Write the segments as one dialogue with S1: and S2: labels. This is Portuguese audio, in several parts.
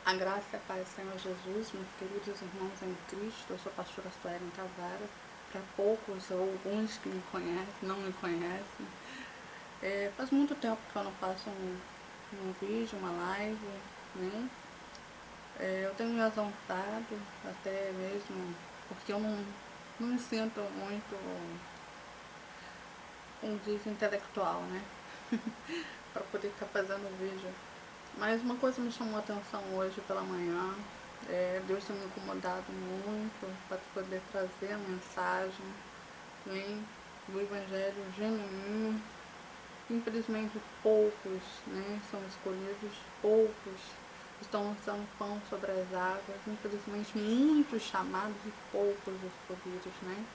S1: A graça e a paz do Senhor Jesus, meus queridos irmãos em Cristo. Eu sou a pastora Suelen Tavares. Para poucos ou alguns que me conhecem, não me conhecem, faz muito tempo que eu não faço um vídeo, uma live, né? Eu tenho me exaltado, até mesmo porque eu não me sinto muito, como diz, intelectual, né? Para poder estar fazendo vídeo. Mas uma coisa me chamou a atenção hoje pela manhã. Deus tem me incomodado muito para poder trazer a mensagem, né, do Evangelho genuíno. Infelizmente poucos, né, são escolhidos, poucos estão lançando pão sobre as águas. Infelizmente muitos chamados e poucos escolhidos, né?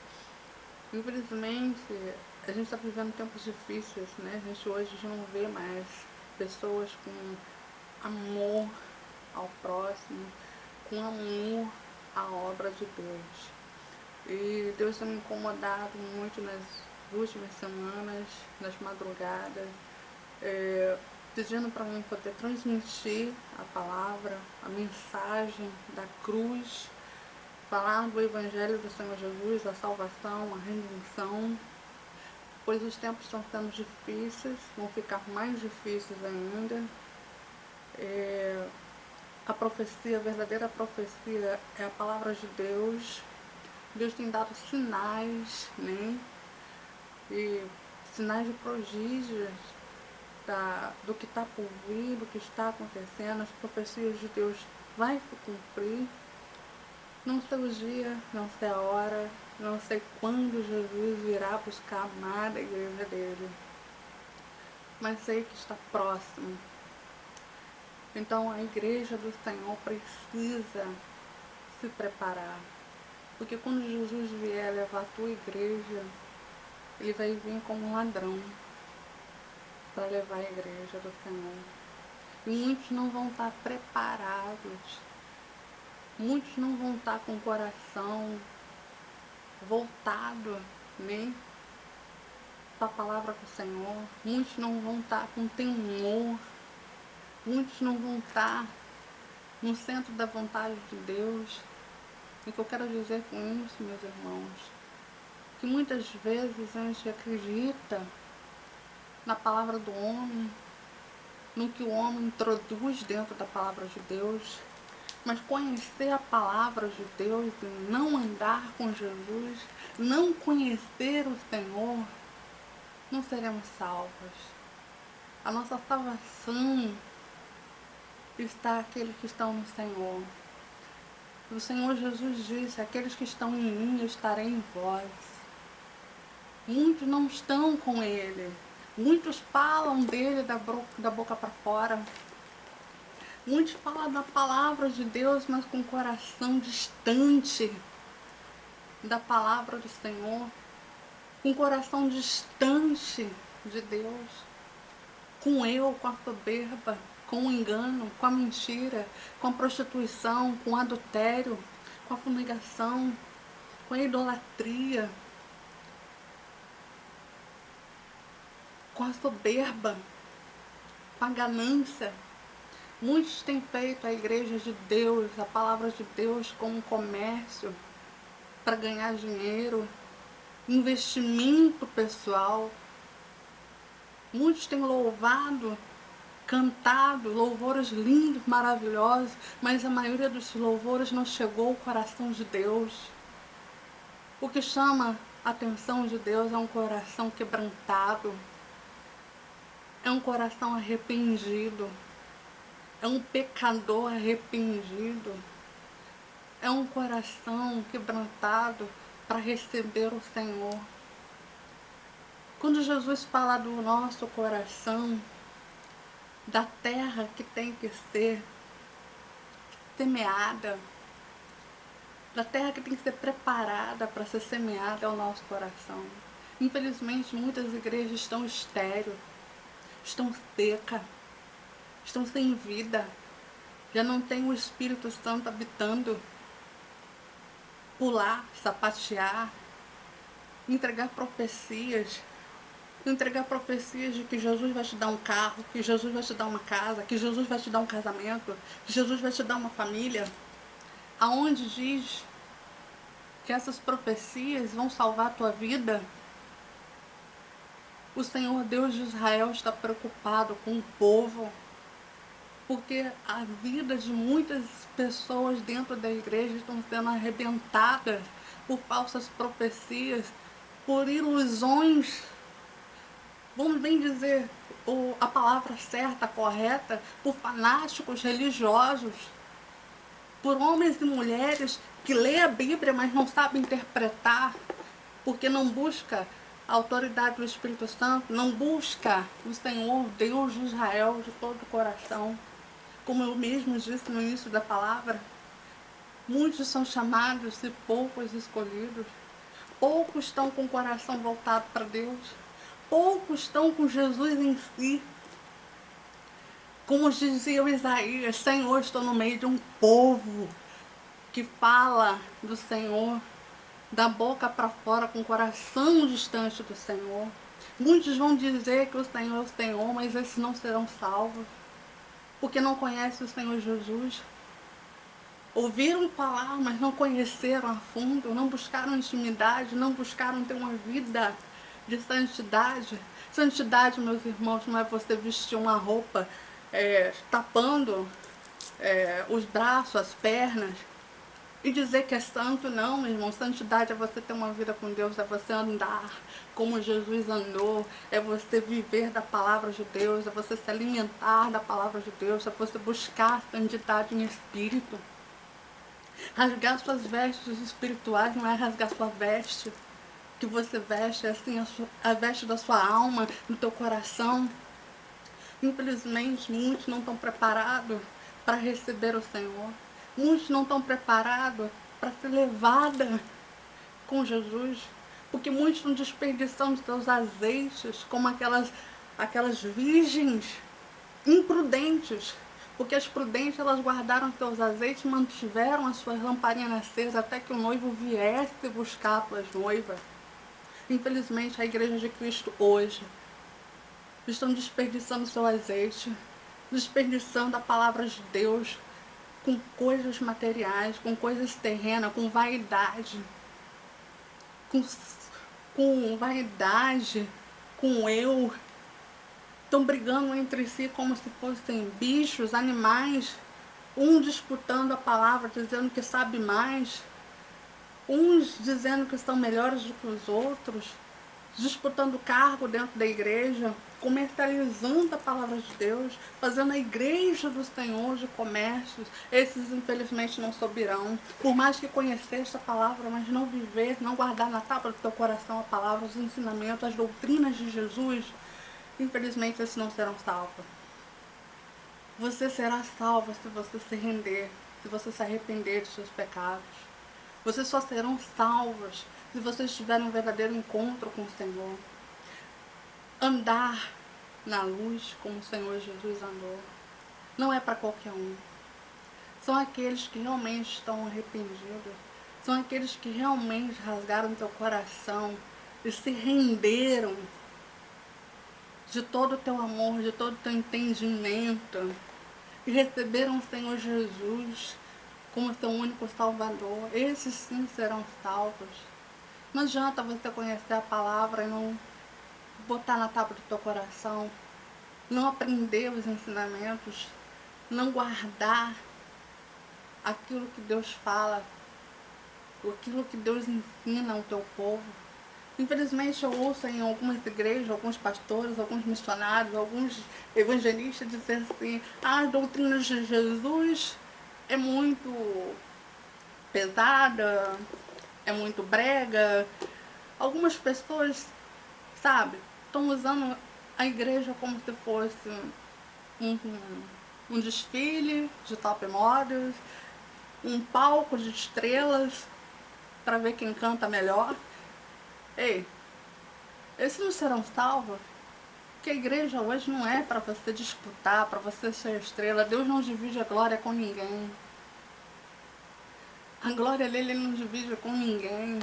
S1: Infelizmente a gente está vivendo tempos difíceis, né? A gente hoje já não vê mais pessoas com amor ao próximo, com amor à obra de Deus. E Deus tem me incomodado muito nas últimas semanas, nas madrugadas, pedindo para mim poder transmitir a palavra, a mensagem da cruz, falar do Evangelho do Senhor Jesus, a salvação, a redenção, pois os tempos estão ficando difíceis, vão ficar mais difíceis ainda. A profecia, a verdadeira profecia é a palavra de Deus. Deus tem dado sinais, né? E sinais de prodígios do que está por vir, do que está acontecendo. As profecias de Deus vai se cumprir. Não sei o dia, não sei a hora, não sei quando Jesus virá buscar a amada igreja dele, mas sei que está próximo. Então a igreja do Senhor precisa se preparar, porque quando Jesus vier levar a tua igreja, ele vai vir como um ladrão para levar a igreja do Senhor. E muitos não vão estar preparados, muitos não vão estar com o coração voltado, né, para a palavra do Senhor. Muitos não vão estar com temor, muitos não vão estar no centro da vontade de Deus. E o que eu quero dizer com isso, meus irmãos, que muitas vezes a gente acredita na palavra do homem, no que o homem introduz dentro da palavra de Deus, mas conhecer a palavra de Deus e não andar com Jesus, não conhecer o Senhor, não seremos salvos. A nossa salvação está aqueles que estão no Senhor. O Senhor Jesus disse: aqueles que estão em mim, eu estarei em vós. Muitos não estão com Ele. Muitos falam dele da boca para fora. Muitos falam da palavra de Deus, mas com o coração distante da palavra do Senhor. Com o coração distante de Deus. Com com a soberba, com o engano, com a mentira, com a prostituição, com o adultério, com a fumigação, com a idolatria, com a soberba, com a ganância. Muitos têm feito a igreja de Deus, a palavra de Deus, como um comércio para ganhar dinheiro, investimento pessoal. Muitos têm louvado, cantado louvores lindos, maravilhosos, mas a maioria dos louvores não chegou ao coração de Deus. O que chama a atenção de Deus é um coração quebrantado, é um coração arrependido, é um pecador arrependido, é um coração quebrantado para receber o Senhor. Quando Jesus fala do nosso coração, da terra que tem que ser semeada, da terra que tem que ser preparada para ser semeada é o nosso coração. Infelizmente, muitas igrejas estão estéreis, estão secas, estão sem vida, já não tem o Espírito Santo habitando. Pular, sapatear, entregar profecias, entregar profecias de que Jesus vai te dar um carro, que Jesus vai te dar uma casa, que Jesus vai te dar um casamento, que Jesus vai te dar uma família, aonde diz que essas profecias vão salvar a tua vida, o Senhor Deus de Israel está preocupado com o povo, porque a vida de muitas pessoas dentro da igreja estão sendo arrebentadas por falsas profecias, por ilusões, vamos bem dizer a palavra certa, correta, por fanáticos religiosos, por homens e mulheres que lêem a Bíblia, mas não sabem interpretar, porque não busca a autoridade do Espírito Santo, não busca o Senhor, Deus de Israel, de todo o coração. Como eu mesmo disse no início da palavra, muitos são chamados e poucos escolhidos. Poucos estão com o coração voltado para Deus. Poucos estão com Jesus em si. Como dizia o Isaías, Senhor, estou no meio de um povo que fala do Senhor, da boca para fora, com o coração distante do Senhor. Muitos vão dizer que o Senhor é o Senhor, mas esses não serão salvos, porque não conhecem o Senhor Jesus. Ouviram falar, mas não conheceram a fundo, não buscaram intimidade, não buscaram ter uma vida de santidade. Santidade, meus irmãos, não é você vestir uma roupa tapando os braços, as pernas, e dizer que é santo. Não, meu irmão. Santidade é você ter uma vida com Deus, é você andar como Jesus andou, é você viver da palavra de Deus, é você se alimentar da palavra de Deus, é você buscar santidade em espírito. Rasgar suas vestes espirituais não é rasgar sua veste que você veste, é assim a veste da sua alma, do teu coração. Infelizmente, muitos não estão preparados para receber o Senhor. Muitos não estão preparados para ser levada com Jesus, porque muitos estão desperdiçando seus azeites como aquelas virgens imprudentes. Porque as prudentes, elas guardaram seus azeites e mantiveram as suas lamparinas acesas até que o noivo viesse buscar as suas noivas. Infelizmente, a igreja de Cristo hoje estão desperdiçando seu azeite, desperdiçando a palavra de Deus com coisas materiais, com coisas terrenas, com vaidade, com vaidade, com eu. Estão brigando entre si como se fossem bichos, animais, um disputando a palavra, dizendo que sabe mais, uns dizendo que são melhores do que os outros, disputando cargo dentro da igreja, comercializando a palavra de Deus, fazendo a igreja do Senhor de comércios. Esses infelizmente não subirão. Por mais que conhecer esta palavra, mas não viver, não guardar na tábua do teu coração a palavra, os ensinamentos, as doutrinas de Jesus, infelizmente esses não serão salvos. Você será salvo se você se render, se você se arrepender dos seus pecados. Vocês só serão salvos se vocês tiverem um verdadeiro encontro com o Senhor. Andar na luz como o Senhor Jesus andou não é para qualquer um. São aqueles que realmente estão arrependidos. São aqueles que realmente rasgaram teu coração e se renderam de todo o teu amor, de todo o teu entendimento, e receberam o Senhor Jesus como teu único Salvador. Esses sim serão salvos. Não adianta você conhecer a palavra e não botar na tábua do teu coração, não aprender os ensinamentos, não guardar aquilo que Deus fala, aquilo que Deus ensina ao teu povo. Infelizmente eu ouço em algumas igrejas, alguns pastores, alguns missionários, alguns evangelistas dizer assim: a doutrina de Jesus é muito pesada, é muito brega. Algumas pessoas, sabe, estão usando a igreja como se fosse um desfile de top models, um palco de estrelas para ver quem canta melhor. Ei, esses não serão salvos? Porque a igreja hoje não é para você disputar, para você ser estrela. Deus não divide a glória com ninguém. A glória dele ele não divide com ninguém.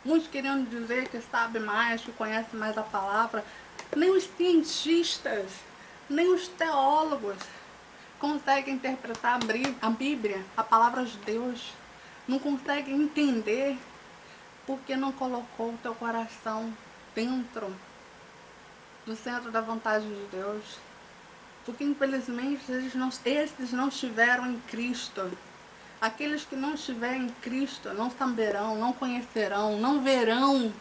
S1: muitos querendo dizer que sabe mais, que conhece mais a palavra. Nem os cientistas, nem os teólogos conseguem interpretar a Bíblia, a palavra de Deus. Não conseguem entender porque não colocou o teu coração dentro do centro da vontade de Deus. Porque infelizmente esses não estiveram em Cristo. Aqueles que não estiverem em Cristo não saberão, não conhecerão, não verão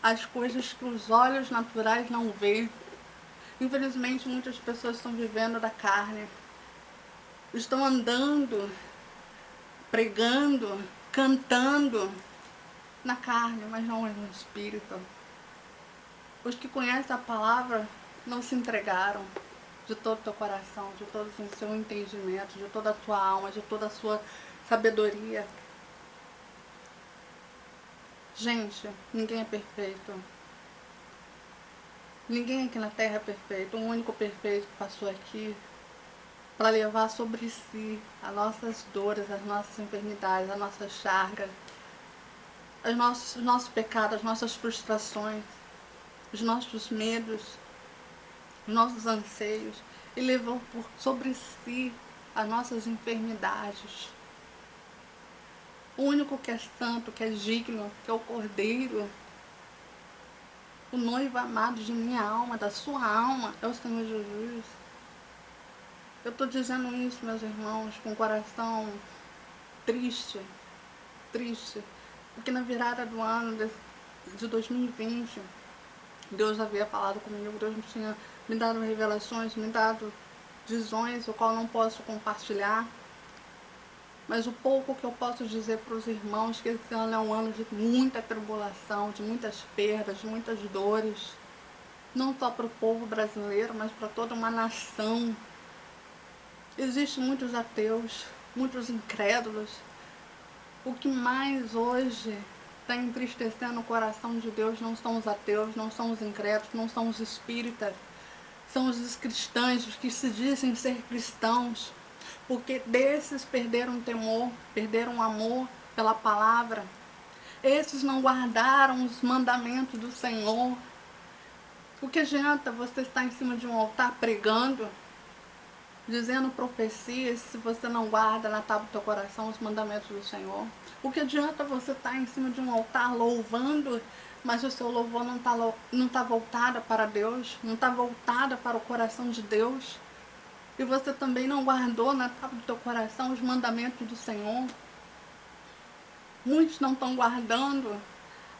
S1: as coisas que os olhos naturais não veem. Infelizmente muitas pessoas estão vivendo da carne. Estão andando, pregando, cantando na carne, mas não no espírito. Os que conhecem a palavra não se entregaram de todo o teu coração, de todo o seu entendimento, de toda a tua alma, de toda a sua sabedoria. Gente, ninguém é perfeito. Ninguém aqui na terra é perfeito. O único perfeito que passou aqui para levar sobre si as nossas dores, as nossas enfermidades, as nossas chagas, os nossos pecados, as nossas frustrações, os nossos medos, os nossos anseios, e levou sobre si as nossas enfermidades. O único que é santo, que é digno, que é o Cordeiro, o noivo amado de minha alma, da sua alma, é o Senhor Jesus. Eu estou dizendo isso, meus irmãos, com o coração triste, porque na virada do ano de 2020, Deus havia falado comigo, Deus tinha me dado revelações, me dado visões, o qual não posso compartilhar. Mas o pouco que eu posso dizer para os irmãos, que esse ano é um ano de muita tribulação, de muitas perdas, de muitas dores. Não só para o povo brasileiro, mas para toda uma nação. Existem muitos ateus, muitos incrédulos. O que mais hoje está entristecendo o coração de Deus não são os ateus, não são os incrédulos, não são os espíritas. São os cristãos, os que se dizem ser cristãos. Porque desses perderam o temor, perderam o amor pela palavra. Esses não guardaram os mandamentos do Senhor. O que adianta você estar em cima de um altar pregando, dizendo profecias, se você não guarda na tábua do teu coração os mandamentos do Senhor? O que adianta você estar em cima de um altar louvando, mas o seu louvor não está voltado para Deus, não está voltado para o coração de Deus? E você também não guardou na tábua do teu coração os mandamentos do Senhor? Muitos não estão guardando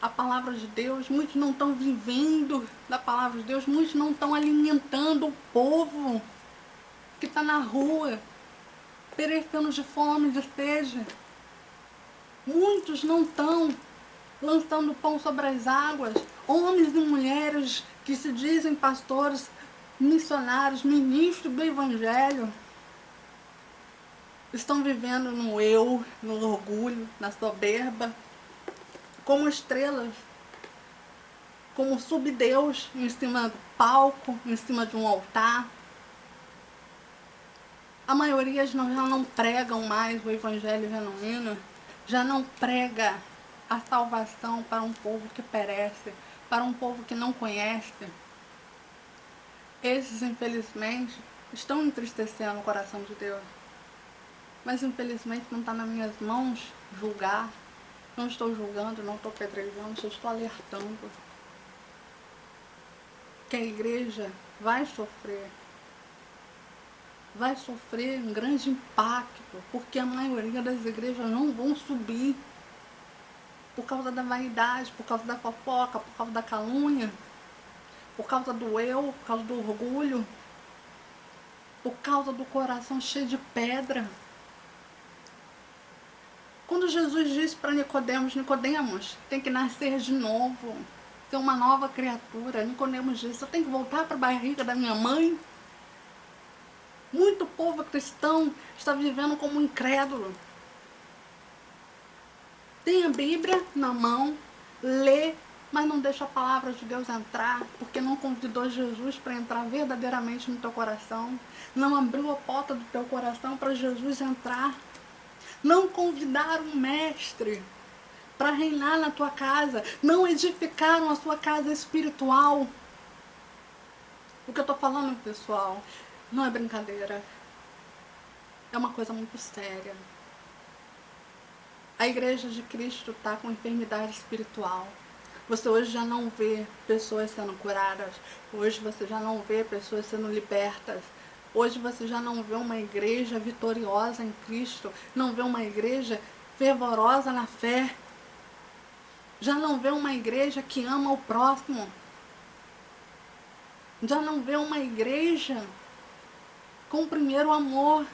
S1: a palavra de Deus, muitos não estão vivendo da palavra de Deus, muitos não estão alimentando o povo que está na rua, perecendo de fome, de sede. Muitos não estão lançando pão sobre as águas. Homens e mulheres que se dizem pastores, missionários, ministros do Evangelho, estão vivendo no eu, no orgulho, na soberba, como estrelas, como subdeus em cima do palco, em cima de um altar. A maioria já não pregam mais o Evangelho genuíno, já não prega a salvação para um povo que perece, para um povo que não conhece. Esses, infelizmente, estão entristecendo o coração de Deus. Mas, infelizmente, não está nas minhas mãos julgar. Não estou julgando, não estou pedrejando, só estou alertando que a igreja vai sofrer um grande impacto, porque a maioria das igrejas não vão subir por causa da vaidade, por causa da fofoca, por causa da calúnia, por causa do eu, por causa do orgulho, por causa do coração cheio de pedra. Quando Jesus disse para Nicodemos, tem que nascer de novo, ser uma nova criatura, Nicodemos disse, eu tenho que voltar para a barriga da minha mãe. Muito povo cristão está vivendo como incrédulo. Tem a Bíblia na mão, lê, mas não deixa a palavra de Deus entrar, porque não convidou Jesus para entrar verdadeiramente no teu coração. Não abriu a porta do teu coração para Jesus entrar. Não convidaram o mestre para reinar na tua casa, não edificaram a sua casa espiritual. O que eu estou falando, pessoal, não é brincadeira. É uma coisa muito séria. A igreja de Cristo está com enfermidade espiritual. Você hoje já não vê pessoas sendo curadas. Hoje você já não vê pessoas sendo libertas. Hoje você já não vê uma igreja vitoriosa em Cristo. Não vê uma igreja fervorosa na fé. Já não vê uma igreja que ama o próximo. Já não vê uma igreja com o primeiro amor.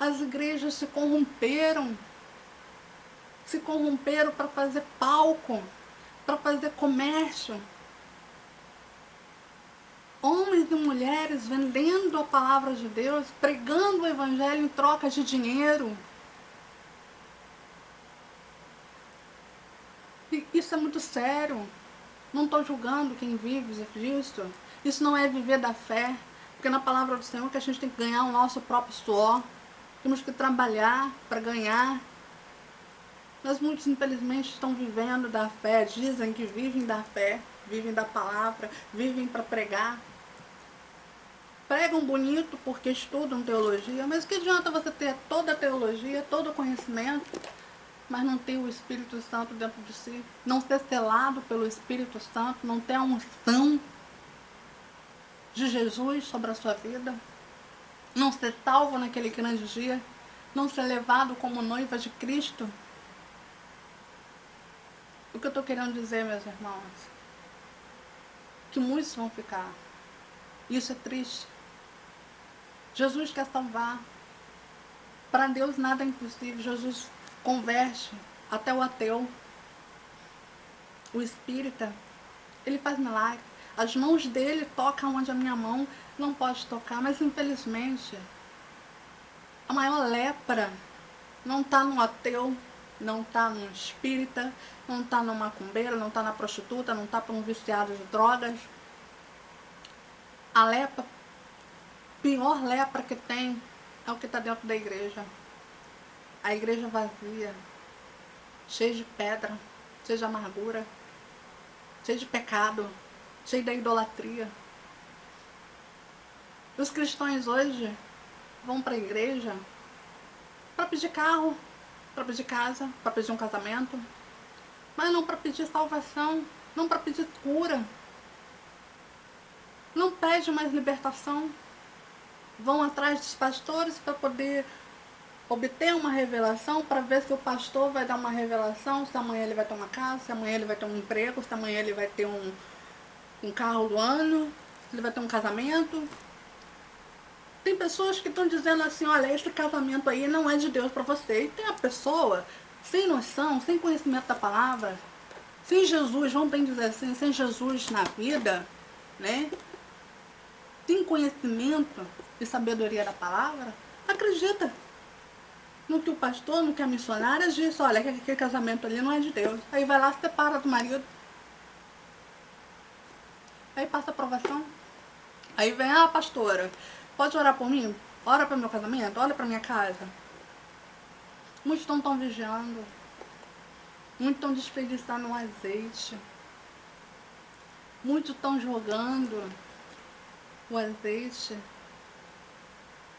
S1: As igrejas se corromperam para fazer palco, para fazer comércio. Homens e mulheres vendendo a palavra de Deus, pregando o evangelho em troca de dinheiro. E isso é muito sério. Não estou julgando quem vive disso. Isso não é viver da fé. Porque na palavra do Senhor que a gente tem que ganhar o nosso próprio suor. Temos que trabalhar para ganhar. Mas muitos, infelizmente, estão vivendo da fé. Dizem que vivem da fé, vivem da palavra, vivem para pregar. Pregam bonito porque estudam teologia. Mas que adianta você ter toda a teologia, todo o conhecimento, mas não ter o Espírito Santo dentro de si? Não ser selado pelo Espírito Santo, não ter a unção de Jesus sobre a sua vida? Não ser salvo naquele grande dia? Não ser levado como noiva de Cristo? O que eu estou querendo dizer, meus irmãos, que muitos vão ficar. Isso é triste. Jesus quer salvar. Para Deus nada é impossível. Jesus converte até o ateu. O espírita, ele faz milagre. As mãos dele tocam onde a minha mão não pode tocar. Mas infelizmente, a maior lepra não está no ateu, não está no espírita, não está no macumbeiro, não está na prostituta, não está para um viciado de drogas. A lepra, pior lepra que tem, é o que está dentro da igreja. A igreja vazia, cheia de pedra, cheia de amargura, cheia de pecado, cheia da idolatria. Os cristãos hoje vão para a igreja para pedir carro, para pedir casa, para pedir um casamento, mas não para pedir salvação, não para pedir cura. Não pede mais libertação. Vão atrás dos pastores para poder obter uma revelação, para ver se o pastor vai dar uma revelação, se amanhã ele vai ter uma casa, se amanhã ele vai ter um emprego, se amanhã ele vai ter um carro do ano, se ele vai ter um casamento. Tem pessoas que estão dizendo assim, olha, esse casamento aí não é de Deus para você. E tem a pessoa sem noção, sem conhecimento da palavra, sem Jesus, vamos bem dizer assim, sem Jesus na vida, né? Sem conhecimento e sabedoria da palavra, acredita no que o pastor, no que a missionária diz, olha, aquele casamento ali não é de Deus. Aí vai lá, se separa do marido. Aí passa a aprovação. Aí vem, pastora, pode orar por mim? Ora para o meu casamento, ora para minha casa. Muitos estão vigiando. Muitos estão desperdiçando o azeite. Muitos estão jogando o azeite,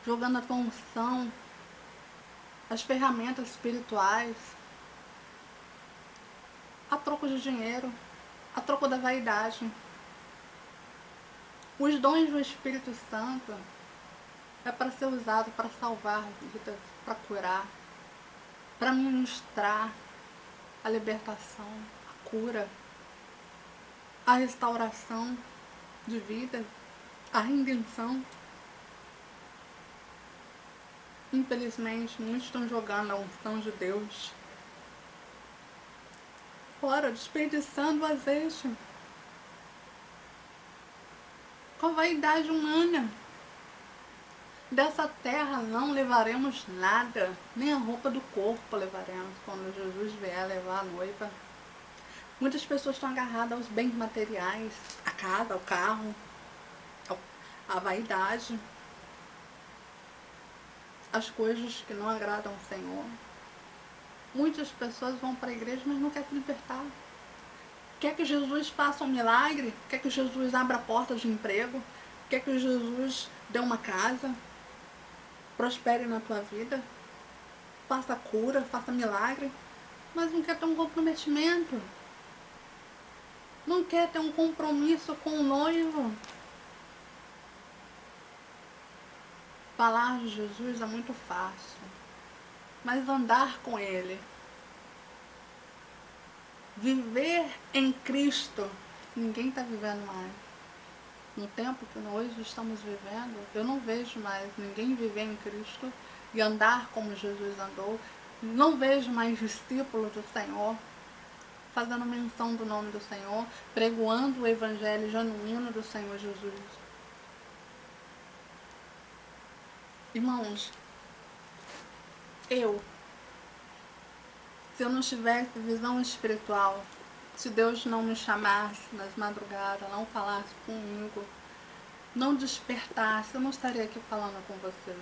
S1: jogando a tua unção, as ferramentas espirituais, a troco de dinheiro, a troco da vaidade. Os dons do Espírito Santo é para ser usado para salvar vidas, para curar, para ministrar a libertação, a cura, a restauração de vida, a redenção. Infelizmente, muitos estão jogando a unção de Deus fora, desperdiçando o azeite com a vaidade humana. Dessa terra não levaremos nada, nem a roupa do corpo levaremos quando Jesus vier levar a noiva. Muitas pessoas estão agarradas aos bens materiais, a casa, ao carro, a vaidade, as coisas que não agradam ao Senhor. Muitas pessoas vão para a igreja, mas não querem se libertar. Quer que Jesus faça um milagre? Quer que Jesus abra portas de emprego? Quer que Jesus dê uma casa? Prospere na tua vida? Faça cura, faça milagre? Mas não quer ter um comprometimento. Não quer ter um compromisso com o noivo. Falar de Jesus é muito fácil, mas andar com Ele, viver em Cristo, ninguém está vivendo mais. No tempo que nós estamos vivendo, eu não vejo mais ninguém viver em Cristo e andar como Jesus andou. Não vejo mais discípulos do Senhor fazendo menção do nome do Senhor, pregoando o evangelho genuíno do Senhor Jesus. Irmãos, se eu não tivesse visão espiritual, se Deus não me chamasse nas madrugadas, não falasse comigo, não despertasse, eu não estaria aqui falando com você.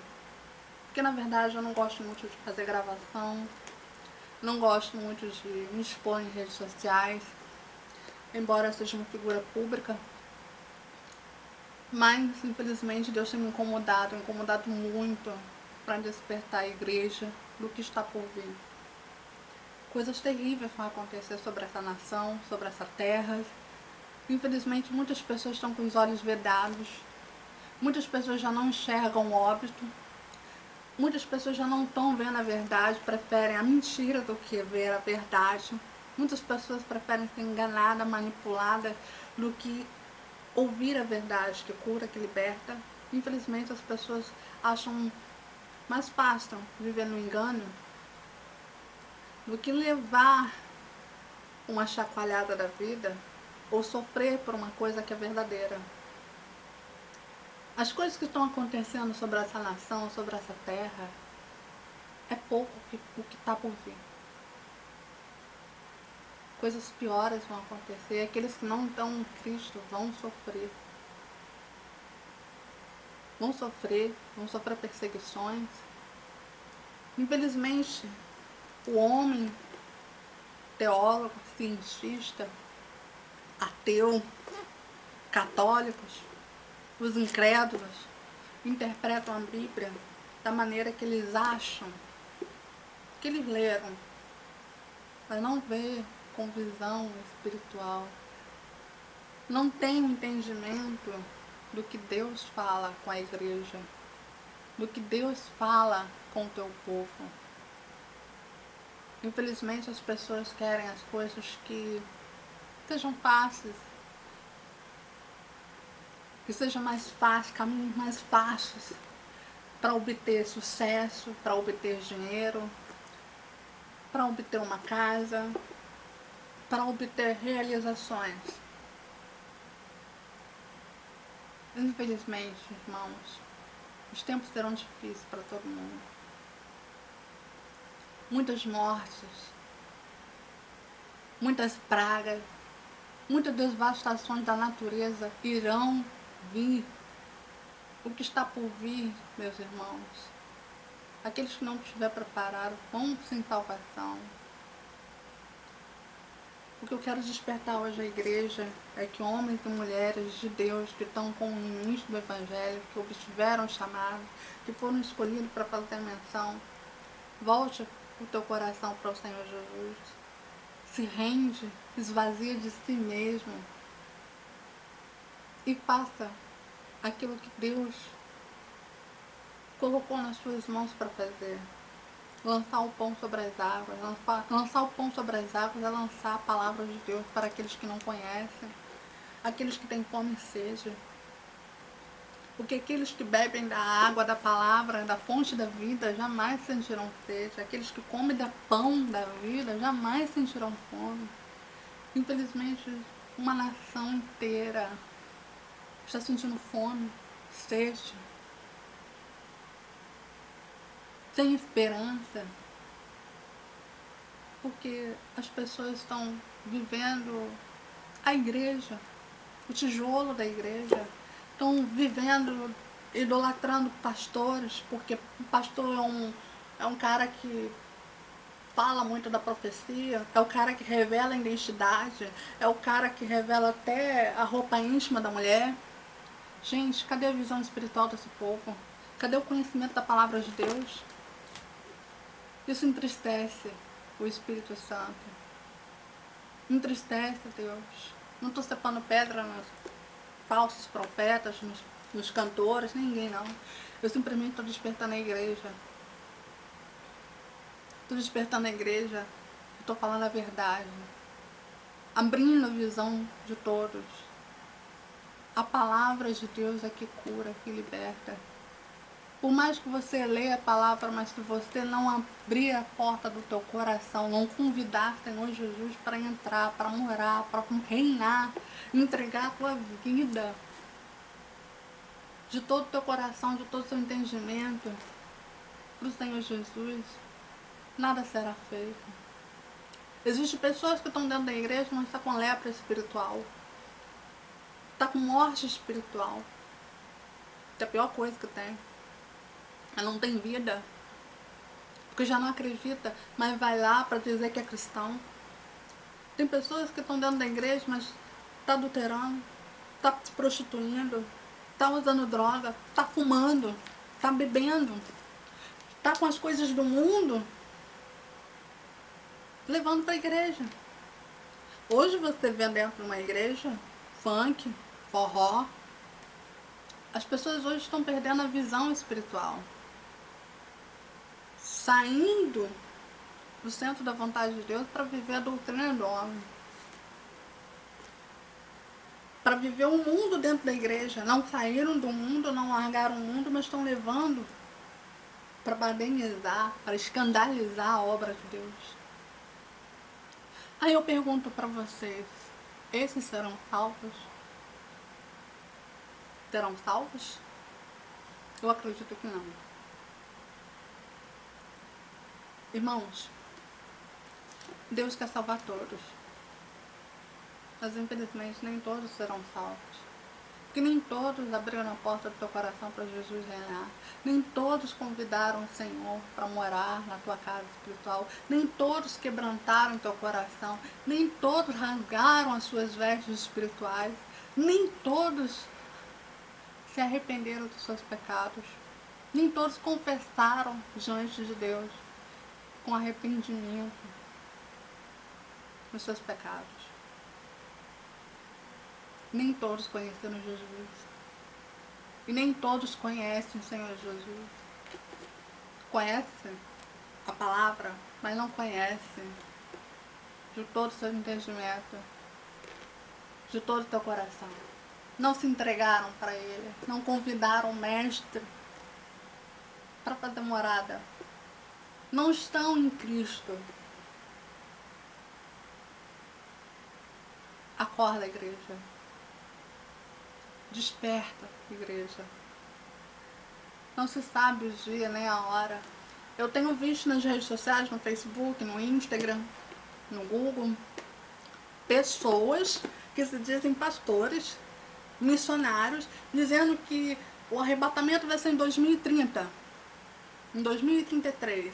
S1: Porque na verdade eu não gosto muito de fazer gravação, não gosto muito de me expor em redes sociais, embora eu seja uma figura pública. Mas infelizmente Deus tem me incomodado muito para despertar a igreja do que está por vir. Coisas terríveis vão acontecer sobre essa nação, sobre essa terra. Infelizmente muitas pessoas estão com os olhos vedados, muitas pessoas já não enxergam o óbito, muitas pessoas já não estão vendo a verdade, preferem a mentira do que ver a verdade. Muitas pessoas preferem ser enganadas, manipuladas, do que ouvir a verdade que cura, que liberta. Infelizmente as pessoas acham mais fácil viver no engano do que levar uma chacoalhada da vida ou sofrer por uma coisa que é verdadeira. As coisas que estão acontecendo sobre essa nação, sobre essa terra, é pouco o que está por vir. Coisas piores vão acontecer. Aqueles que não estão em Cristo vão sofrer. Vão sofrer perseguições. Infelizmente, o homem, teólogo, cientista, ateu, católicos, os incrédulos, interpretam a Bíblia da maneira que eles acham, que eles leram, mas não vê com visão espiritual. Não tem um entendimento do que Deus fala com a igreja, do que Deus fala com o teu povo. Infelizmente as pessoas querem as coisas que sejam fáceis, que sejam mais fáceis, caminhos mais fáceis para obter sucesso, para obter dinheiro, para obter uma casa, para obter realizações. Infelizmente, irmãos, os tempos serão difíceis para todo mundo. Muitas mortes, muitas pragas, muitas devastações da natureza irão vir. O que está por vir, meus irmãos, aqueles que não estiverem preparados vão sem salvação. O que eu quero despertar hoje à igreja é que homens e mulheres de Deus que estão com o ministro do Evangelho, que obtiveram chamado, que foram escolhidos para fazer a menção, volte o teu coração para o Senhor Jesus. Se rende, esvazia de si mesmo e faça aquilo que Deus colocou nas suas mãos para fazer. Lançar o pão sobre as águas. Lançar o pão sobre as águas é lançar a palavra de Deus para aqueles que não conhecem, aqueles que têm fome e sede. Porque aqueles que bebem da água, da palavra, da fonte da vida, jamais sentirão sede. Aqueles que comem da pão da vida, jamais sentirão fome. Infelizmente, uma nação inteira está sentindo fome, sede, sem esperança, porque as pessoas estão vivendo a igreja, o tijolo da igreja, estão vivendo, idolatrando pastores, porque o pastor é um cara que fala muito da profecia, é o cara que revela a identidade, é o cara que revela até a roupa íntima da mulher. Gente, cadê a visão espiritual desse povo? Cadê o conhecimento da palavra de Deus? Isso entristece o Espírito Santo. Entristece Deus. Não estou separando pedra nos falsos profetas, nos cantores, ninguém não. Eu simplesmente estou despertando a igreja. Estou despertando a igreja. Estou falando a verdade. Abrindo a visão de todos. A palavra de Deus é que cura, que liberta. Por mais que você leia a palavra, mas se você não abrir a porta do teu coração, não convidar o Senhor Jesus para entrar, para morar, para reinar, entregar a tua vida de todo o teu coração, de todo o seu entendimento para o Senhor Jesus, nada será feito. Existem pessoas que estão dentro da igreja, mas estão com lepra espiritual. Está com morte espiritual. Que é a pior coisa que tem. Ela não tem vida. Porque já não acredita, mas vai lá para dizer que é cristão. Tem pessoas que estão dentro da igreja, mas está adulterando, está se prostituindo, está usando droga, está fumando, está bebendo, está com as coisas do mundo, levando para a igreja. Hoje você vê dentro de uma igreja funk, forró. As pessoas hoje estão perdendo a visão espiritual. Saindo do centro da vontade de Deus para viver a doutrina do homem. Para viver o mundo dentro da igreja. Não saíram do mundo, não largaram o mundo, mas estão levando para badernizar, para escandalizar a obra de Deus. Aí eu pergunto para vocês, esses serão salvos? Serão salvos? Eu acredito que não. Irmãos, Deus quer salvar todos. Mas infelizmente nem todos serão salvos. Porque nem todos abriram a porta do teu coração para Jesus reinar. Nem todos convidaram o Senhor para morar na tua casa espiritual. Nem todos quebrantaram teu coração. Nem todos rasgaram as suas vestes espirituais. Nem todos se arrependeram dos seus pecados. Nem todos confessaram diante de Deus com arrependimento dos seus pecados. Nem todos conheceram Jesus. E nem todos conhecem o Senhor Jesus. Conhecem a palavra, mas não conhecem de todo o seu entendimento, de todo o teu coração. Não se entregaram para Ele, não convidaram o Mestre para fazer morada. Não estão em Cristo. Acorda, igreja. Desperta, igreja. Não se sabe o dia nem a hora. Eu tenho visto nas redes sociais, no Facebook, no Instagram, no Google, pessoas que se dizem pastores, missionários, dizendo que o arrebatamento vai ser em 2030, em 2033,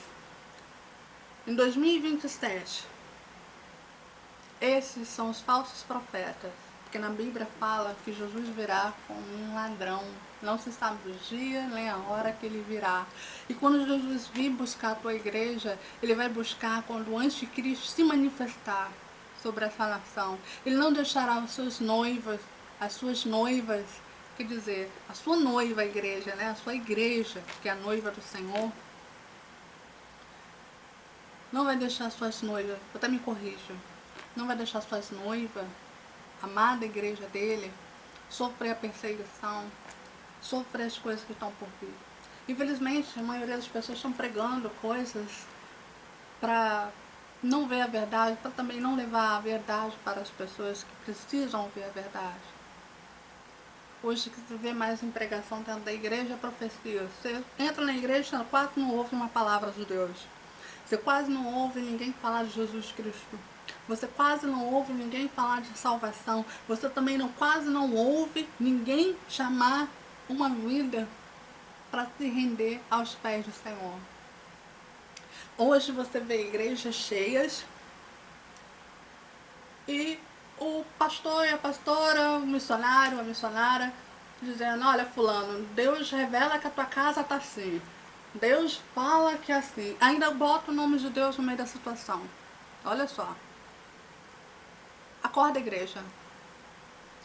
S1: em 2027. Esses são os falsos profetas. Porque na Bíblia fala que Jesus virá como um ladrão. Não se sabe o dia nem a hora que ele virá. E quando Jesus vir buscar a tua igreja, ele vai buscar quando o anticristo se manifestar sobre essa nação. Ele não deixará as suas noivas, quer dizer, a sua noiva, a igreja, né? A sua igreja, que é a noiva do Senhor, não vai deixar suas noivas, eu até me corrijo, não vai deixar suas noivas, amada igreja dele, sofrer a perseguição, sofrer as coisas que estão por vir. Infelizmente, a maioria das pessoas estão pregando coisas para não ver a verdade, para também não levar a verdade para as pessoas que precisam ouvir a verdade. Hoje que se vê mais em pregação dentro da igreja é profecia. Você entra na igreja, quase não ouve uma palavra de Deus. Você quase não ouve ninguém falar de Jesus Cristo. Você quase não ouve ninguém falar de salvação. Você também quase não ouve ninguém chamar uma vida para se render aos pés do Senhor. Hoje você vê igrejas cheias e o pastor e a pastora, o missionário, a missionária, dizendo, olha fulano, Deus revela que a tua casa tá assim. Deus fala que é assim. Ainda bota o nome de Deus no meio da situação. Olha só. Acorda, igreja.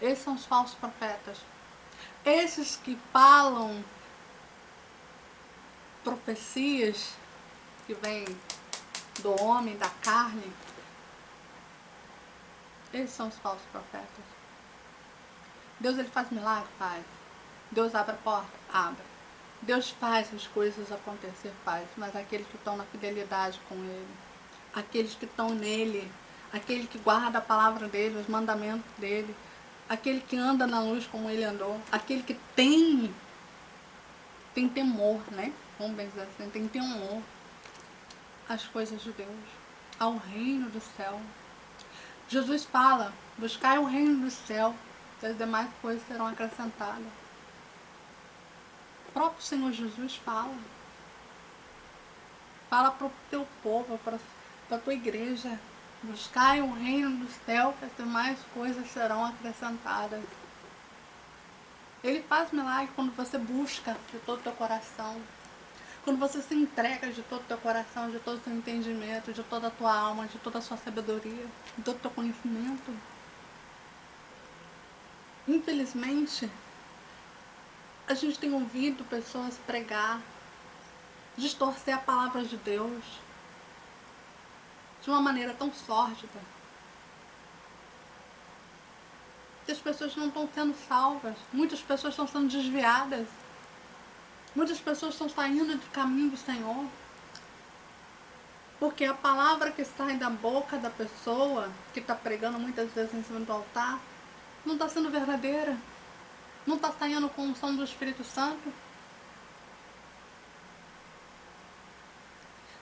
S1: Esses são os falsos profetas. Esses que falam profecias que vêm do homem, da carne, esses são os falsos profetas. Deus, ele faz milagre? Faz. Deus abre a porta? Abre. Deus faz as coisas acontecer? Faz. Mas aqueles que estão na fidelidade com ele, aqueles que estão nele, aquele que guarda a palavra dele, os mandamentos dele, aquele que anda na luz como ele andou, aquele que tem temor, né? Vamos bem dizer assim, tem temor às coisas de Deus, ao reino do céu. Jesus fala, buscai o reino do céu, e as demais coisas serão acrescentadas. O próprio Senhor Jesus fala para o teu povo, para a tua igreja, buscai o reino do céu, que as demais coisas serão acrescentadas. Ele faz milagre quando você busca de todo o teu coração, quando você se entrega de todo o teu coração, de todo o teu entendimento, de toda a tua alma, de toda a sua sabedoria, de todo o teu conhecimento. Infelizmente, a gente tem ouvido pessoas pregar, distorcer a palavra de Deus de uma maneira tão sórdida, que as pessoas não estão sendo salvas, muitas pessoas estão sendo desviadas, muitas pessoas estão saindo do caminho do Senhor, porque a palavra que sai da boca da pessoa que está pregando muitas vezes em cima do altar não está sendo verdadeira, não está saindo com a unção do Espírito Santo.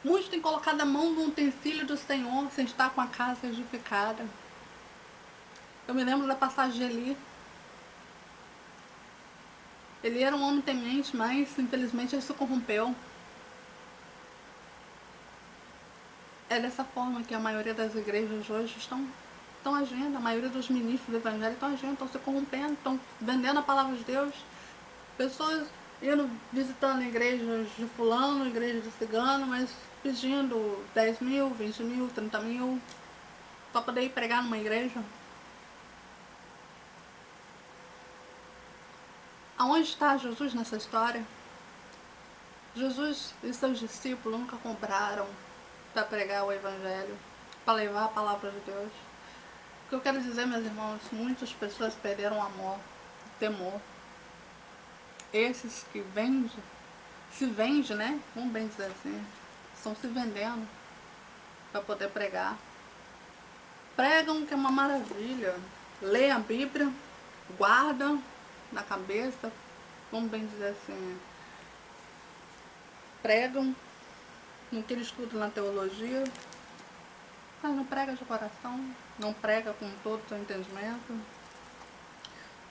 S1: Muitos têm colocado a mão no utensílio do Senhor sem estar com a casa edificada. Eu me lembro da passagem de Eli. Ele era um homem temente, mas infelizmente ele se corrompeu. É dessa forma que a maioria das igrejas hoje estão agindo. A maioria dos ministros do evangelho estão agindo, estão se corrompendo, estão vendendo a palavra de Deus. Pessoas indo visitando igrejas de fulano, igreja de cigano, mas pedindo 10 mil, 20 mil, 30 mil para poder ir pregar numa igreja. Aonde está Jesus nessa história? Jesus e seus discípulos nunca compraram para pregar o evangelho, para levar a palavra de Deus. O que eu quero dizer, meus irmãos, muitas pessoas perderam o amor, o temor. Esses que se vendem, né? Vamos bem dizer assim, estão se vendendo para poder pregar. Pregam que é uma maravilha, lê a Bíblia, guardam na cabeça, vamos bem dizer assim, pregam no que eles estudam na teologia, mas não prega de coração, não prega com todo o seu entendimento,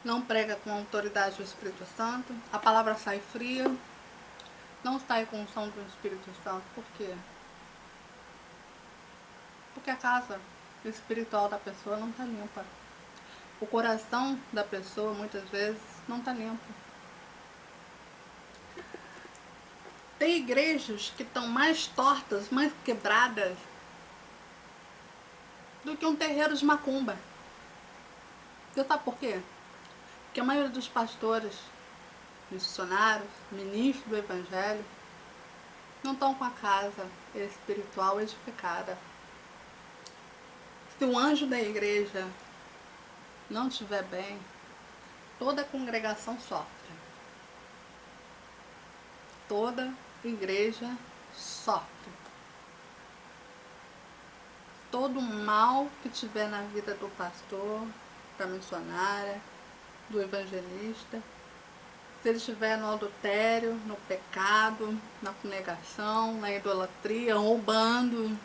S1: não prega com a autoridade do Espírito Santo, a palavra sai fria, não sai com o som do Espírito Santo. Por quê? Porque a casa espiritual da pessoa não está limpa. O coração da pessoa, muitas vezes, não está limpo. Tem igrejas que estão mais tortas, mais quebradas do que um terreiro de macumba. Você sabe por quê? Porque a maioria dos pastores, missionários, ministros do evangelho, não estão com a casa espiritual edificada. Se o anjo da igreja não estiver bem, toda a congregação sofre. Toda igreja sofre. Todo mal que tiver na vida do pastor, da missionária, do evangelista, se ele estiver no adultério, no pecado, na negação, na idolatria, roubando,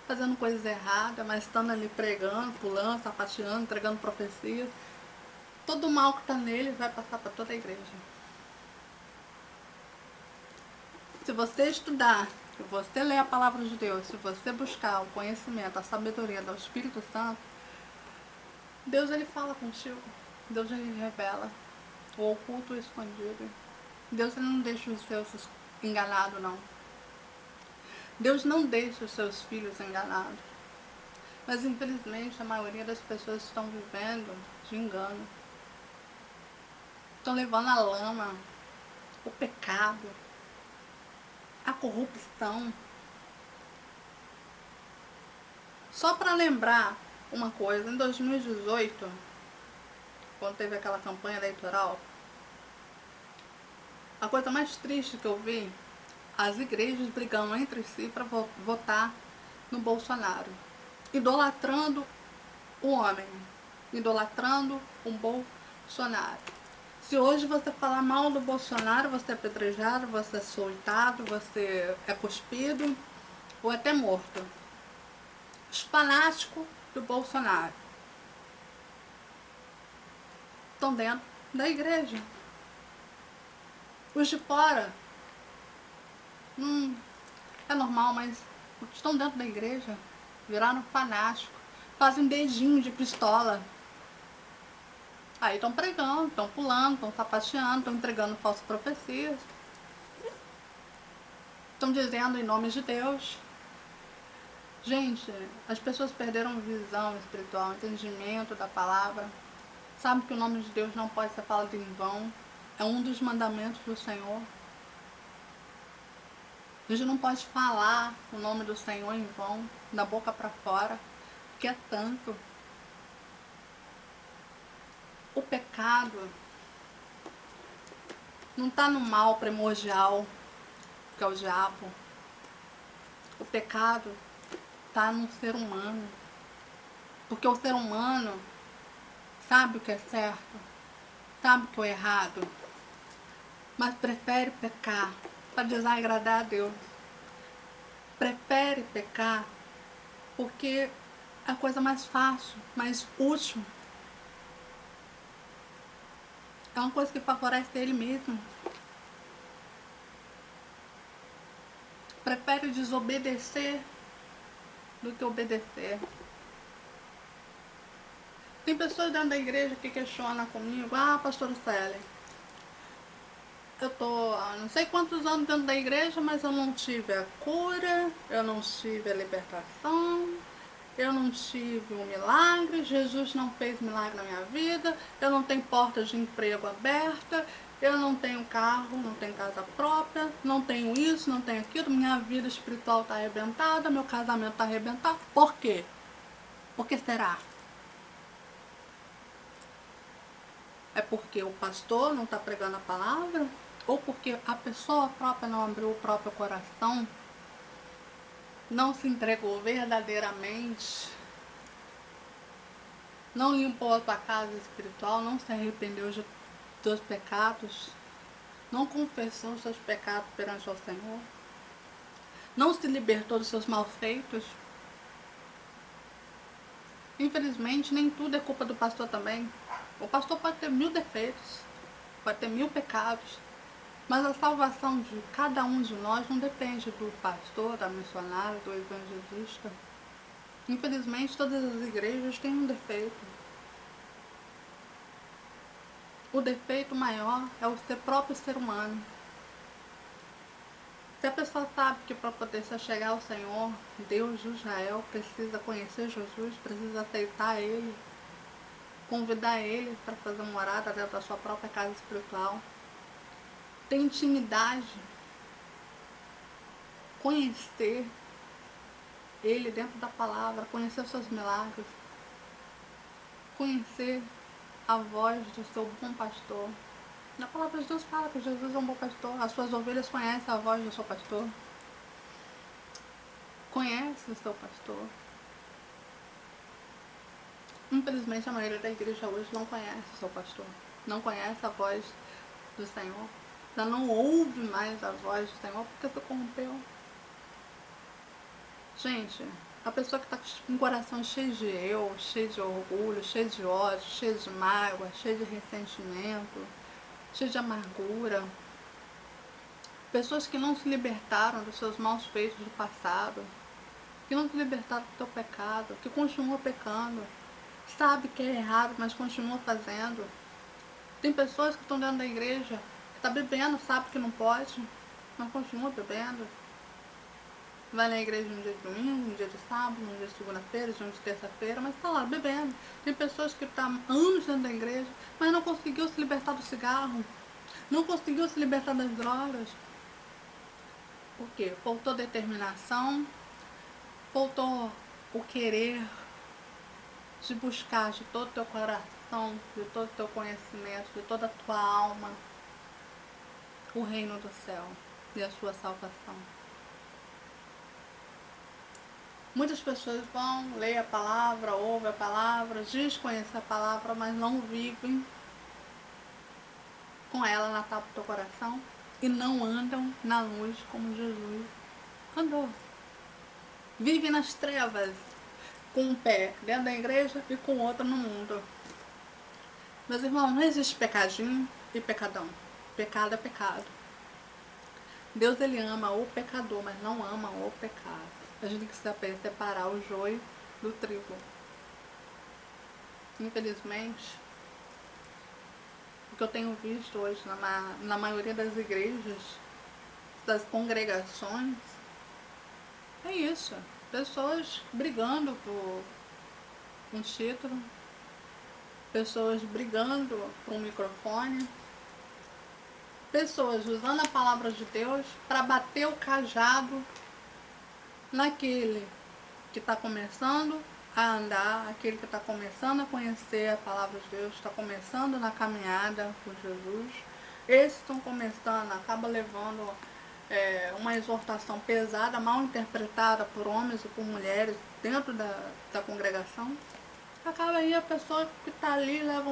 S1: fazendo coisas erradas, mas estando ali pregando, pulando, sapateando, entregando profecia, todo o mal que está nele vai passar para toda a igreja. Se você estudar se você ler a palavra de Deus, se você buscar o conhecimento, a sabedoria do Espírito Santo, Deus ele fala contigo. Deus ele revela o oculto e o escondido. Deus ele não deixa os seus enganados, não. Deus não deixa os seus filhos enganados. Mas infelizmente a maioria das pessoas estão vivendo de engano. Estão levando a lama, o pecado, a corrupção. Só para lembrar uma coisa, em 2018, quando teve aquela campanha eleitoral, a coisa mais triste que eu vi, as igrejas brigando entre si para votar no Bolsonaro, idolatrando o homem, idolatrando o Bolsonaro. Se hoje você falar mal do Bolsonaro, você é apedrejado, você é açoitado, você é cuspido ou até morto. Os fanáticos do Bolsonaro estão dentro da igreja. Os de fora, é normal, mas estão dentro da igreja, viraram fanático, fazem dedinho de pistola. Aí estão pregando, estão pulando, estão sapateando, estão entregando falsas profecias. Estão dizendo em nome de Deus. Gente, as pessoas perderam visão espiritual, entendimento da palavra. Sabe que o nome de Deus não pode ser falado em vão. É um dos mandamentos do Senhor. A gente não pode falar o nome do Senhor em vão, da boca para fora, porque é tanto. O pecado não está no mal primordial, que é o diabo. O pecado está no ser humano. Porque o ser humano sabe o que é certo, sabe o que é errado, mas prefere pecar para desagradar a Deus. Prefere pecar porque é a coisa mais fácil, mais útil. É uma coisa que favorece ele mesmo. Prefere desobedecer do que obedecer. Tem pessoas dentro da igreja que questionam comigo: ah, pastora Célia, eu tô há não sei quantos anos dentro da igreja, mas eu não tive a cura, eu não tive a libertação, eu não tive um milagre, Jesus não fez milagre na minha vida, eu não tenho porta de emprego aberta, eu não tenho carro, não tenho casa própria, não tenho isso, não tenho aquilo, minha vida espiritual está arrebentada, meu casamento está arrebentado. Por quê? Por que será? É porque o pastor não está pregando a palavra? Ou porque a pessoa própria não abriu o próprio coração, não se entregou verdadeiramente, não limpou a sua casa espiritual, não se arrependeu dos pecados, não confessou os seus pecados perante o Senhor, não se libertou dos seus malfeitos? Infelizmente, nem tudo é culpa do pastor também. O pastor pode ter 1000 defeitos, pode ter 1000 pecados, mas a salvação de cada um de nós não depende do pastor, da missionária, do evangelista. Infelizmente, todas as igrejas têm um defeito. O defeito maior é o próprio ser humano. Se a pessoa sabe que para poder se chegar ao Senhor, Deus de Israel, precisa conhecer Jesus, precisa aceitar Ele, convidar Ele para fazer morada dentro da sua própria casa espiritual, ter intimidade, conhecer Ele dentro da palavra, conhecer os seus milagres, conhecer a voz do seu bom pastor. Na palavra de Deus fala que Jesus é um bom pastor, as suas ovelhas conhecem a voz do seu pastor. Conhece o seu pastor. Infelizmente a maioria da igreja hoje não conhece o seu pastor, não conhece a voz do Senhor, já não ouve mais a voz do Senhor porque se corrompeu. Gente, a pessoa que está com o coração cheio de eu, cheio de orgulho, cheio de ódio, cheio de mágoa, cheio de ressentimento, cheio de amargura, Pessoas que não se libertaram dos seus maus feitos do passado, que não se libertaram do teu pecado, que continuam pecando, sabe que é errado, mas continua fazendo. Tem pessoas que estão dentro da igreja, que está bebendo, sabe que não pode, mas continua bebendo. Vai na igreja um dia de domingo, um dia de sábado, um dia de segunda-feira, um dia de terça-feira, mas está lá bebendo. Tem pessoas que estão há anos dentro da igreja, mas não conseguiu se libertar do cigarro, não conseguiu se libertar das drogas. Por quê? Faltou determinação, faltou o querer de buscar de todo o teu coração, de todo o teu conhecimento, de toda a tua alma, o reino do céu e a sua salvação. Muitas pessoas vão, ler a palavra, ouvem a palavra, dizem conhecer a palavra, mas não vivem com ela na tábua do teu coração e não andam na luz como Jesus andou. Vive nas trevas, com um pé dentro da igreja e com o outro no mundo. Meus irmãos, não existe pecadinho e pecadão. Pecado é pecado. Deus, ele ama o pecador, mas não ama o pecado. A gente tem que saber separar o joio do trigo. Infelizmente, o que eu tenho visto hoje na maioria das igrejas, das congregações, é isso. Pessoas brigando por um título, pessoas brigando por um microfone, pessoas usando a palavra de Deus para bater o cajado naquele que está começando a andar, aquele que está começando a conhecer a palavra de Deus, está começando na caminhada com Jesus. Esses estão começando, acaba levando uma exortação pesada, mal interpretada por homens e por mulheres dentro da congregação. Acaba aí a pessoa que está ali, leva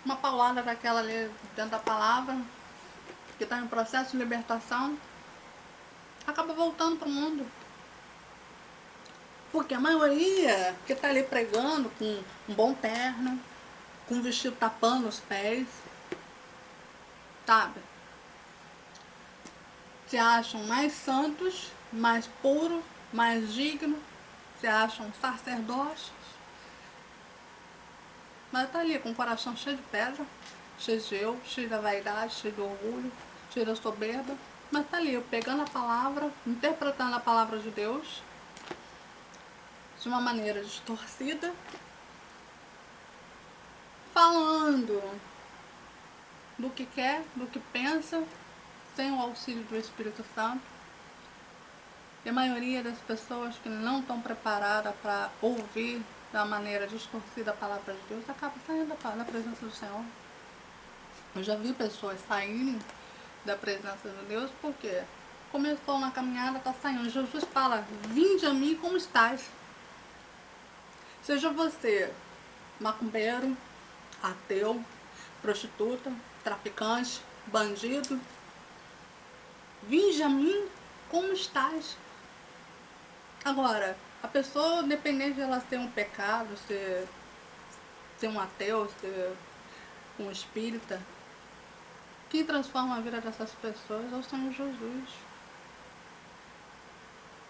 S1: uma paulada daquela ali dentro da palavra, que está em processo de libertação, acaba voltando para o mundo. Porque a maioria que está ali pregando com um bom terno, com um vestido tapando os pés, sabe? Se acham mais santos, mais puros, mais dignos, se acham sacerdotes, mas tá ali com o coração cheio de pedra, cheio de eu, cheio da vaidade, cheio de orgulho, cheio da soberba, mas tá ali pegando a palavra, interpretando a palavra de Deus de uma maneira distorcida, falando do que quer, do que pensa, sem o auxílio do Espírito Santo. E a maioria das pessoas que não estão preparadas para ouvir da maneira distorcida a palavra de Deus acaba saindo da presença do Senhor. Eu já vi pessoas saírem da presença de Deus porque começou na caminhada, está saindo. Jesus fala: vinde a mim como estás. Seja você macumbeiro, ateu, prostituta, traficante, bandido, vinde a mim como estás. Agora, a pessoa, independente de ela ser um pecado, ser um ateu, ser um espírita, quem transforma a vida dessas pessoas é o Senhor Jesus.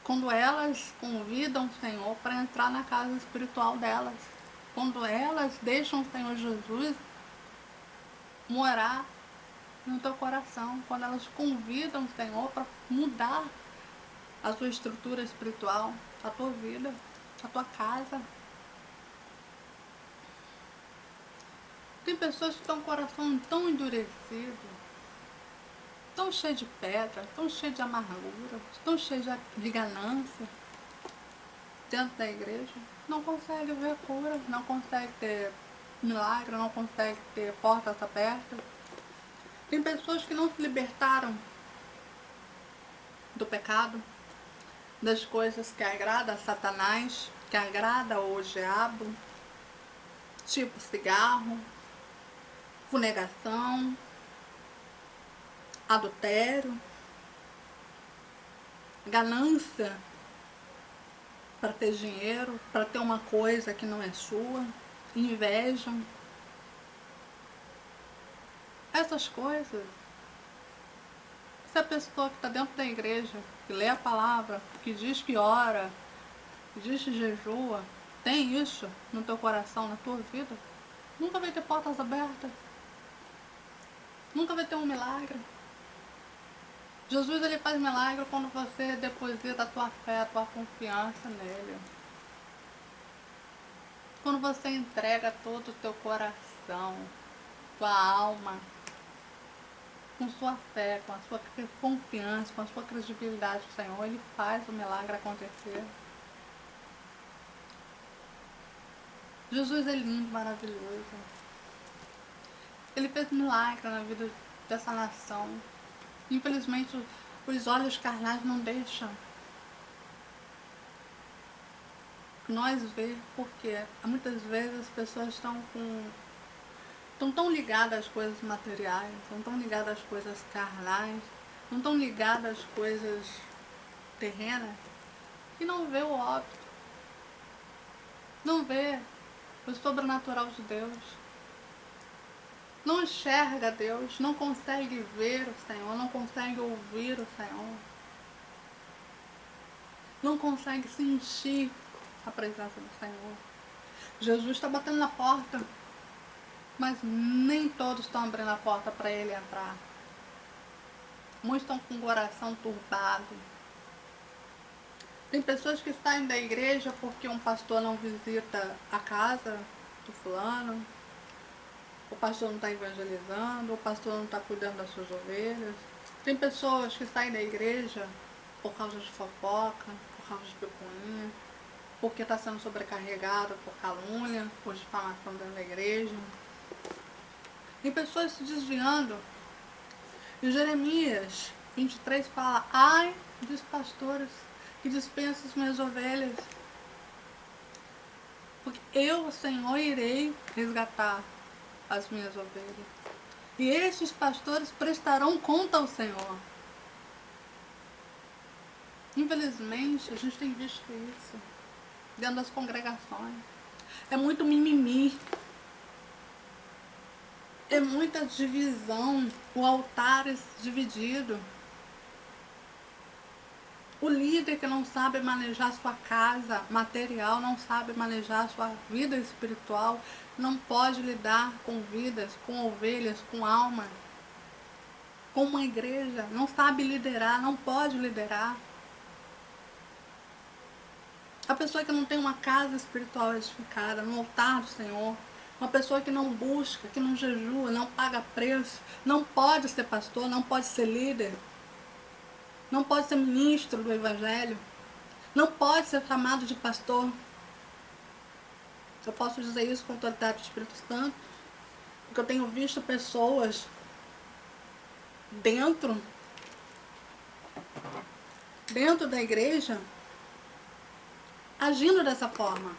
S1: Quando elas convidam o Senhor para entrar na casa espiritual delas, quando elas deixam o Senhor Jesus morar no teu coração, quando elas convidam o Senhor para mudar a sua estrutura espiritual, a tua vida, a tua casa. Tem pessoas que estão com o coração tão endurecido, tão cheio de pedra, tão cheio de amargura, tão cheio de ganância dentro da igreja, não consegue ver cura, não consegue ter milagre, não consegue ter portas abertas. Tem pessoas que não se libertaram do pecado, das coisas que agradam a Satanás, que agrada ao diabo, tipo cigarro, funegação, adultério, ganância para ter dinheiro, para ter uma coisa que não é sua, inveja. Essas coisas Se a pessoa que está dentro da igreja, que lê a palavra, que diz que ora, que diz que jejua, tem isso no teu coração, na tua vida, nunca vai ter portas abertas. Nunca vai ter um milagre. Jesus, ele faz milagre quando você deposita a tua fé, a tua confiança nele. Quando você entrega todo o teu coração, tua alma, com sua fé, com a sua confiança, com a sua credibilidade no Senhor, ele faz o milagre acontecer. Jesus é lindo, maravilhoso. Ele fez milagre na vida dessa nação. Infelizmente, os olhos carnais não deixam nós ver, porque muitas vezes as pessoas estão tão ligadas às coisas materiais, estão tão ligadas às coisas carnais, não tão ligadas às coisas terrenas, que não vê o óbvio, não vê o sobrenatural de Deus, não enxerga Deus, não consegue ver o Senhor, não consegue ouvir o Senhor, não consegue sentir a presença do Senhor. Jesus está batendo na porta, mas nem todos estão abrindo a porta para ele entrar. Muitos estão com o coração turbado. Tem pessoas que saem da igreja porque um pastor não visita a casa do fulano, o pastor não está evangelizando, o pastor não está cuidando das suas ovelhas. Tem pessoas que saem da igreja por causa de fofoca, por causa de picuinha, porque está sendo sobrecarregado por calúnia, por difamação dentro da igreja. Tem pessoas se desviando. E Jeremias 23 fala: ai dos pastores que dispensam as minhas ovelhas, porque eu, Senhor, irei resgatar as minhas ovelhas. E estes pastores prestarão conta ao Senhor. Infelizmente, a gente tem visto isso dentro das congregações. É muito mimimi. É muita divisão. O altar é dividido. O líder que não sabe manejar sua casa material, não sabe manejar sua vida espiritual, não pode lidar com vidas, com ovelhas, com alma, com uma igreja, não sabe liderar, não pode liderar. A pessoa que não tem uma casa espiritual edificada, no altar do Senhor, uma pessoa que não busca, que não jejua, não paga preço, não pode ser pastor, não pode ser líder, não pode ser ministro do Evangelho, não pode ser chamado de pastor. Eu posso dizer isso com a autoridade do Espírito Santo, porque eu tenho visto pessoas dentro da igreja agindo dessa forma.